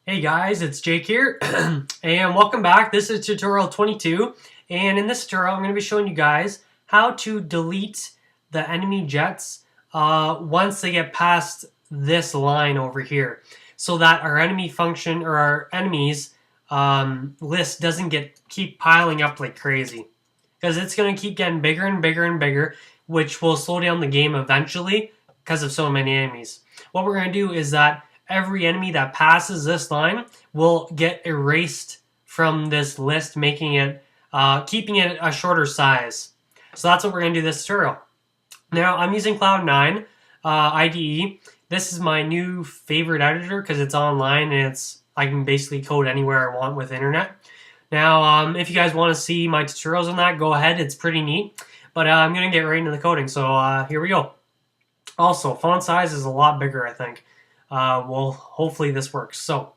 Hey guys, it's Jake here, and welcome back. This is tutorial 22, and in this tutorial I'm going to be showing you guys how to delete the enemy jets once they get past this line over here, so that our enemy function or our enemies list doesn't keep piling up like crazy, because it's going to keep getting bigger and bigger and bigger, which will slow down the game eventually because of so many enemies. What we're going to do is that every enemy that passes this line will get erased from this list, making it, keeping it a shorter size. So that's what we're going to do this tutorial. Now, I'm using Cloud9 IDE. This is my new favorite editor because it's online and I can basically code anywhere I want with internet. Now, if you guys want to see my tutorials on that, go ahead. It's pretty neat. But I'm going to get right into the coding. So here we go. Also, font size is a lot bigger, I think. Well, hopefully this works. So,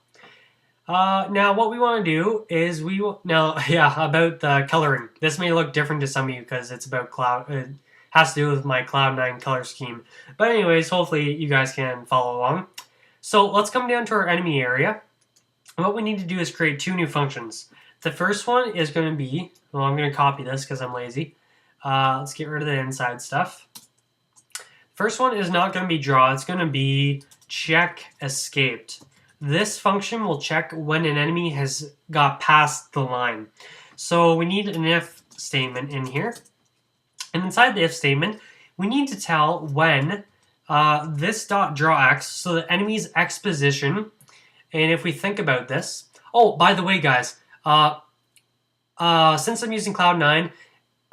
now what we want to do is about the coloring. This may look different to some of you because it's about it has to do with my Cloud9 color scheme. But anyways, hopefully you guys can follow along. So let's come down to our enemy area. What we need to do is create two new functions. The first one is going to be, well, I'm going to copy this because I'm lazy. Let's get rid of the inside stuff. First one is not going to be draw. It's going to be check escaped. This function will check when an enemy has got past the line. So we need an if statement in here. And inside the if statement, we need to tell when this dot draw x, so the enemy's x position. And if we think about this, oh, by the way, guys, since I'm using Cloud9,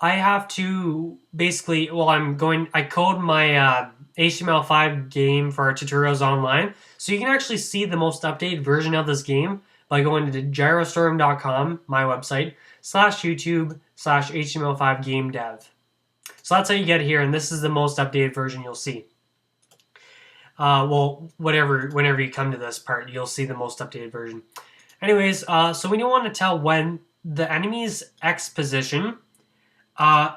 I have to basically, I code my HTML5 game for our tutorials online. So you can actually see the most updated version of this game by going to gyrostorm.com, my website, /YouTube/HTML5 Game Dev. So that's how you get here, and this is the most updated version you'll see. Whenever you come to this part, you'll see the most updated version. Anyways, so we want to tell when the enemy's X position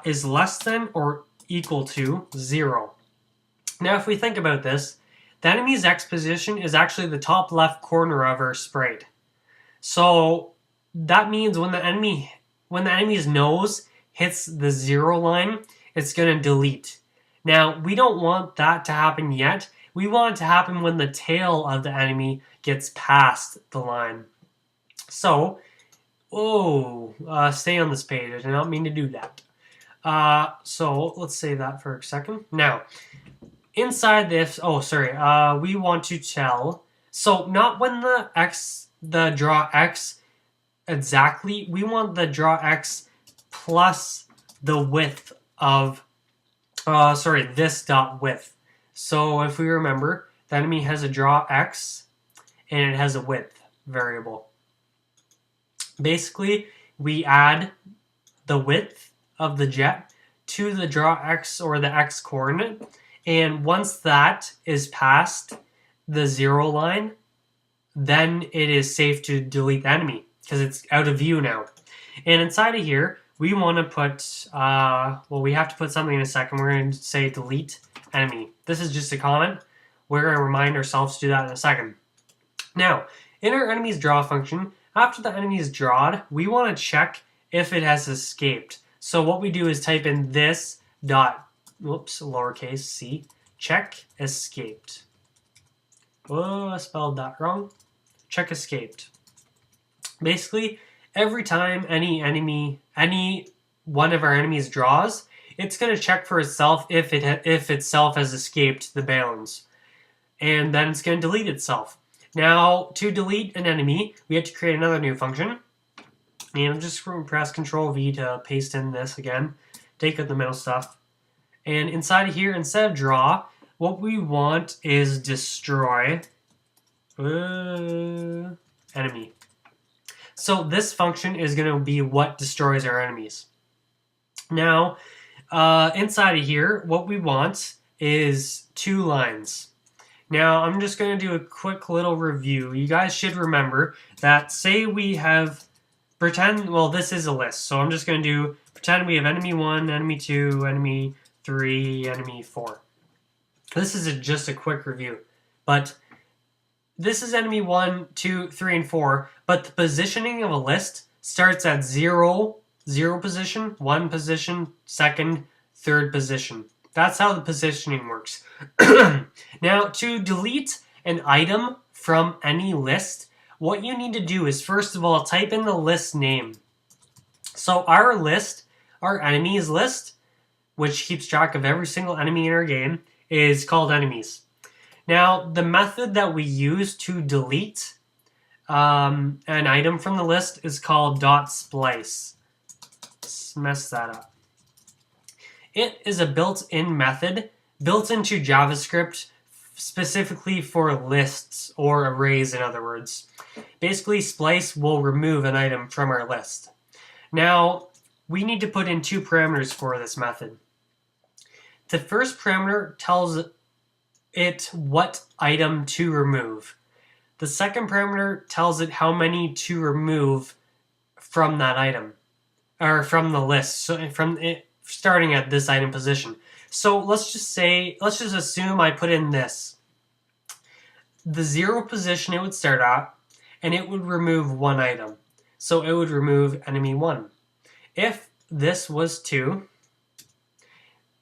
is less than or equal to 0. Now, if we think about this, the enemy's X position is actually the top left corner of our sprite. So that means when the enemy's nose hits the 0 line, it's going to delete. Now, we don't want that to happen yet. We want it to happen when the tail of the enemy gets past the line. So, stay on this page. I did not mean to do that. So let's save that for a second. Now, inside this, we want to tell, so not when the draw x exactly, we want the draw x plus the width of, this dot width. So if we remember, the enemy has a draw x and it has a width variable. Basically, we add the width of the jet to the draw x or the x coordinate, and once that is past the 0 line, then it is safe to delete the enemy because it's out of view now. And inside of here, we want to put, we have to put something in a second. We're going to say delete enemy. This is just a comment. We're going to remind ourselves to do that in a second. Now, in our enemy's draw function, after the enemy is drawed, we want to check if it has escaped. So what we do is type in this dot, lowercase c, check escaped. Oh, I spelled that wrong. Check escaped. Basically, every time any one of our enemies draws, it's going to check for itself if itself has escaped the bounds. And then it's going to delete itself. Now, to delete an enemy, we have to create another new function. And I'm just going to press Control-V to paste in this again. Take out the middle stuff. And inside of here, instead of draw, what we want is destroy enemy. So this function is going to be what destroys our enemies. Now, inside of here, what we want is 2 lines. Now, I'm just going to do a quick little review. You guys should remember that, say we have, this is a list. So I'm just going to pretend we have enemy 1, enemy 2, enemy 3, enemy 4. This is just a quick review. But this is enemy 1, 2, 3, and 4, but the positioning of a list starts at 0, 0 position, 1 position, second, third position. That's how the positioning works. Now, to delete an item from any list, what you need to do is, first of all, type in the list name. So our list, our enemies list, which keeps track of every single enemy in our game, is called enemies. Now, the method that we use to delete an item from the list is called .splice. Let's mess that up. It is a built-in method built into JavaScript specifically for lists or arrays, in other words. Basically, splice will remove an item from our list. Now, we need to put in 2 parameters for this method. The first parameter tells it what item to remove. The second parameter tells it how many to remove from that item, or from the list, so from it starting at this item position. So let's just assume I put in this. The 0 position it would start at, and it would remove 1 item. So it would remove enemy 1. If this was 2,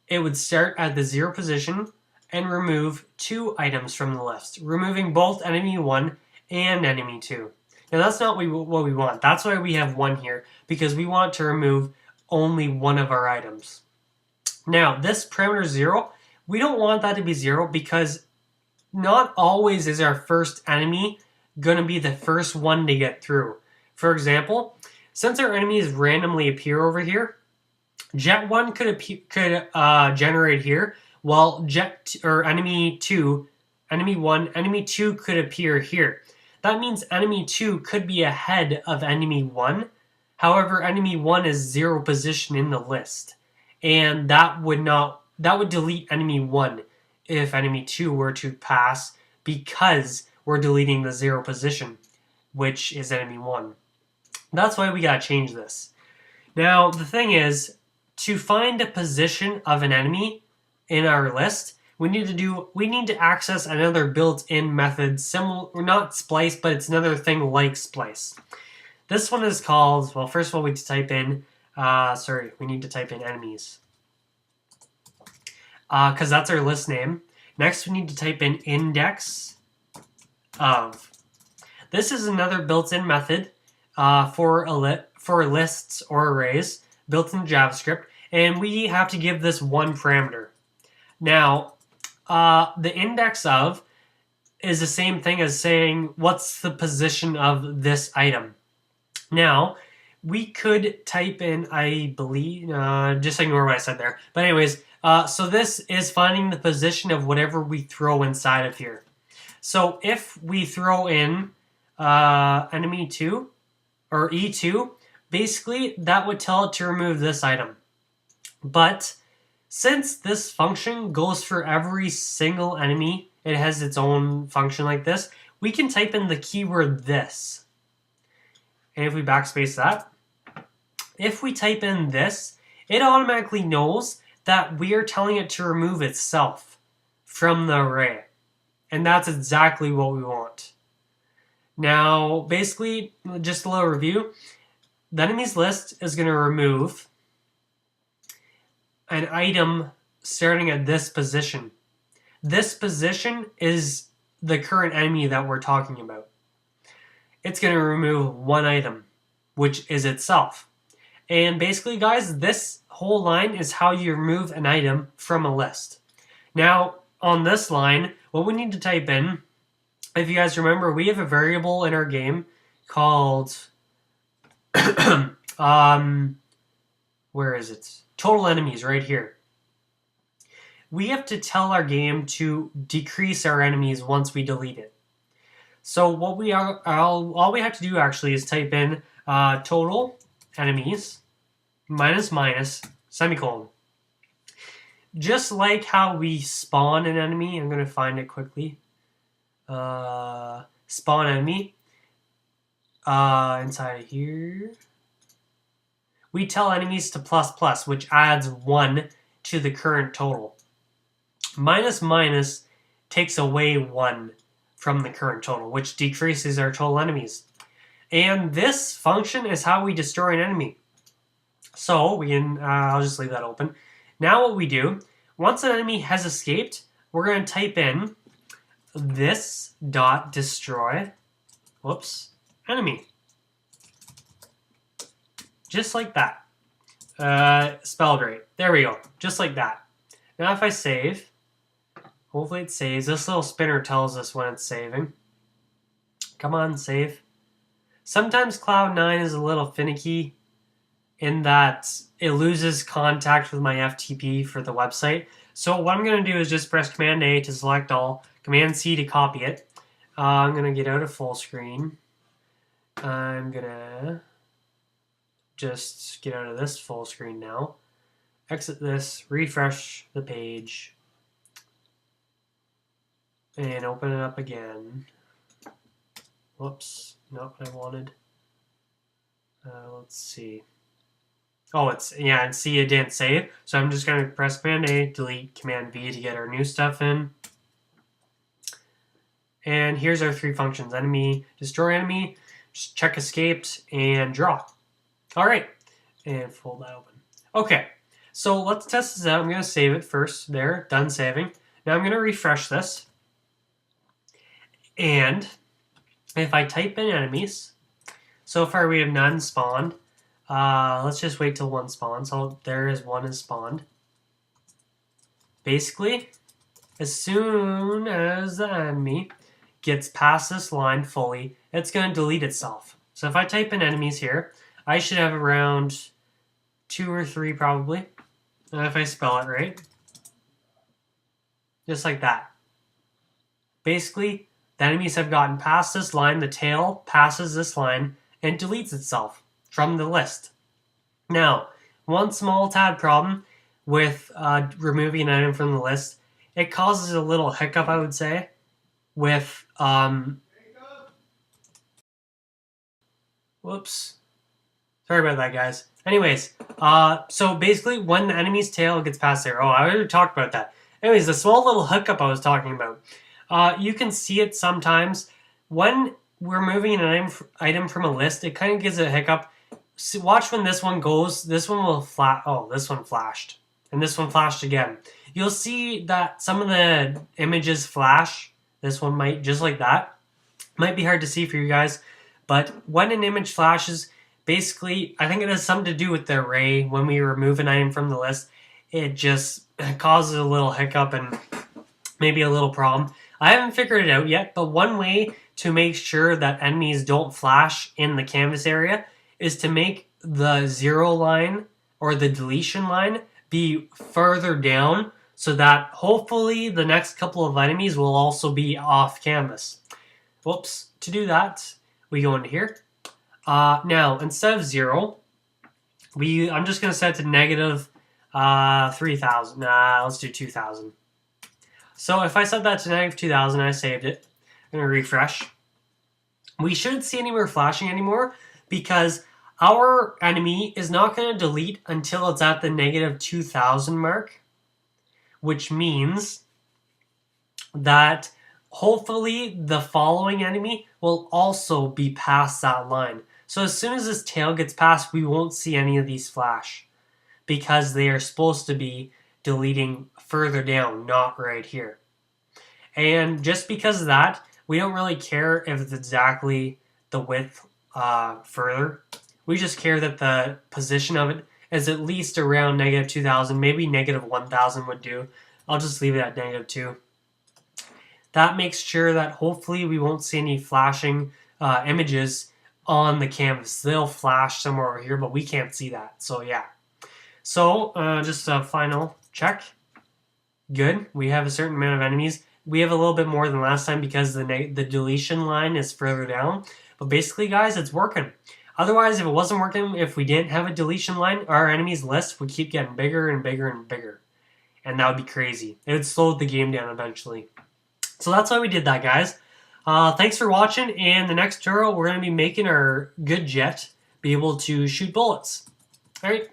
it would start at the 0 position and remove 2 items from the list, removing both enemy 1 and enemy 2. Now that's not what we want. That's why we have 1 here, because we want to remove only one of our items. Now this parameter 0, we don't want that to be 0 because not always is our first enemy going to be the first one to get through. For example, since our enemies randomly appear over here, Jet 1 could generate here, while enemy 1, enemy 2 could appear here. That means enemy 2 could be ahead of enemy 1. However, enemy 1 is 0 position in the list, and that would delete enemy 1 if enemy 2 were to pass, because we're deleting the 0 position, which is enemy 1. That's why we gotta change this. Now, the thing is, to find a position of an enemy in our list, we need to access another built-in method, similar, not splice, but it's another thing like splice. This one is called, well, first of all, we need to type in enemies, because that's our list name. Next, we need to type in index of. This is another built-in method for lists or arrays built in JavaScript, and we have to give this 1 parameter. Now, the index of is the same thing as saying what's the position of this item. Now, we could type in, I believe, just ignore what I said there. But anyways, so this is finding the position of whatever we throw inside of here. So if we throw in enemy 2 or E2, basically that would tell it to remove this item. But since this function goes for every single enemy, it has its own function like this, we can type in the keyword this. And if we backspace that, if we type in this, it automatically knows that we are telling it to remove itself from the array. And that's exactly what we want. Now, basically, just a little review. The enemies list is going to remove an item starting at this position. This position is the current enemy that we're talking about. It's going to remove 1 item, which is itself. And basically, guys, this whole line is how you remove an item from a list. Now, on this line, what we need to type in, if you guys remember, we have a variable in our game called, where is it? Total enemies, right here. We have to tell our game to decrease our enemies once we delete it. So what all we have to do actually is type in total enemies minus semicolon. Just like how we spawn an enemy, I'm going to find it quickly. Spawn enemy inside of here. We tell enemies to ++, which adds 1 to the current total. Minus takes away 1 from the current total, which decreases our total enemies. And this function is how we destroy an enemy. So we can, I'll just leave that open. Now what we do, once an enemy has escaped, we're going to type in this dot destroy, enemy. Just like that. Spelled right. There we go. Just like that. Now if I save, hopefully it saves. This little spinner tells us when it's saving. Come on, save. Sometimes Cloud9 is a little finicky in that it loses contact with my FTP for the website. So what I'm going to do is just press Command A to select all, Command C to copy it. I'm going to get out of full screen. I'm going to just get out of this full screen now. Exit this, refresh the page, and open it up again. Whoops, not what I wanted. Let's see. Oh, and see it didn't save. So I'm just going to press Command A, delete, Command V to get our new stuff in. And here's our three functions: enemy, destroy enemy, just check escaped, and draw. All right, and fold that open. Okay, so let's test this out. I'm going to save it first. There, done saving. Now I'm going to refresh this. And if I type in enemies, so far we have none spawned. Let's just wait till one spawns. So there is one is spawned. Basically, as soon as the enemy gets past this line fully, it's going to delete itself. So if I type in enemies here, I should have around 2 or 3 probably. If I spell it right. Just like that. Basically, the enemies have gotten past this line, the tail passes this line, and deletes itself from the list. Now, one small tad problem with removing an item from the list, it causes a little hiccup, I would say, with, whoops. Sorry about that, guys. Anyways, so basically when the enemy's tail gets past there, I already talked about that. Anyways, the small little hiccup I was talking about, you can see it sometimes when we're moving an item from a list. It kind of gives a hiccup. See, watch when this one goes. This one will flash. Oh, this one flashed, and this one flashed again. You'll see that some of the images flash. This one might, just like that. Might be hard to see for you guys, but when an image flashes, basically, I think it has something to do with the array. When we remove an item from the list, it just causes a little hiccup and maybe a little problem. I haven't figured it out yet, but one way to make sure that enemies don't flash in the canvas area is to make the 0 line or the deletion line be further down so that hopefully the next couple of enemies will also be off canvas. Whoops. To do that, we go into here. Now, instead of 0, I'm just going to set it to negative 3,000. Let's do 2,000. So if I set that to negative 2,000, I saved it. I'm going to refresh. We shouldn't see anywhere flashing anymore because our enemy is not going to delete until it's at the negative 2,000 mark, which means that hopefully the following enemy will also be past that line. So as soon as this tail gets past, we won't see any of these flash because they are supposed to be deleting further down, not right here. And just because of that, we don't really care if it's exactly the width further. We just care that the position of it is at least around negative 2,000, maybe negative 1,000 would do. I'll just leave it at negative 2. That makes sure that hopefully we won't see any flashing images on the canvas. They'll flash somewhere over here, but we can't see that. So yeah. So just a final check. Good. We have a certain amount of enemies. We have a little bit more than last time because the deletion line is further down. But basically, guys, it's working. Otherwise, if it wasn't working, if we didn't have a deletion line, our enemies list would keep getting bigger and bigger and bigger. And that would be crazy. It would slow the game down eventually. So that's why we did that, guys. Thanks for watching. And the next tutorial, we're going to be making our good jet be able to shoot bullets. All right.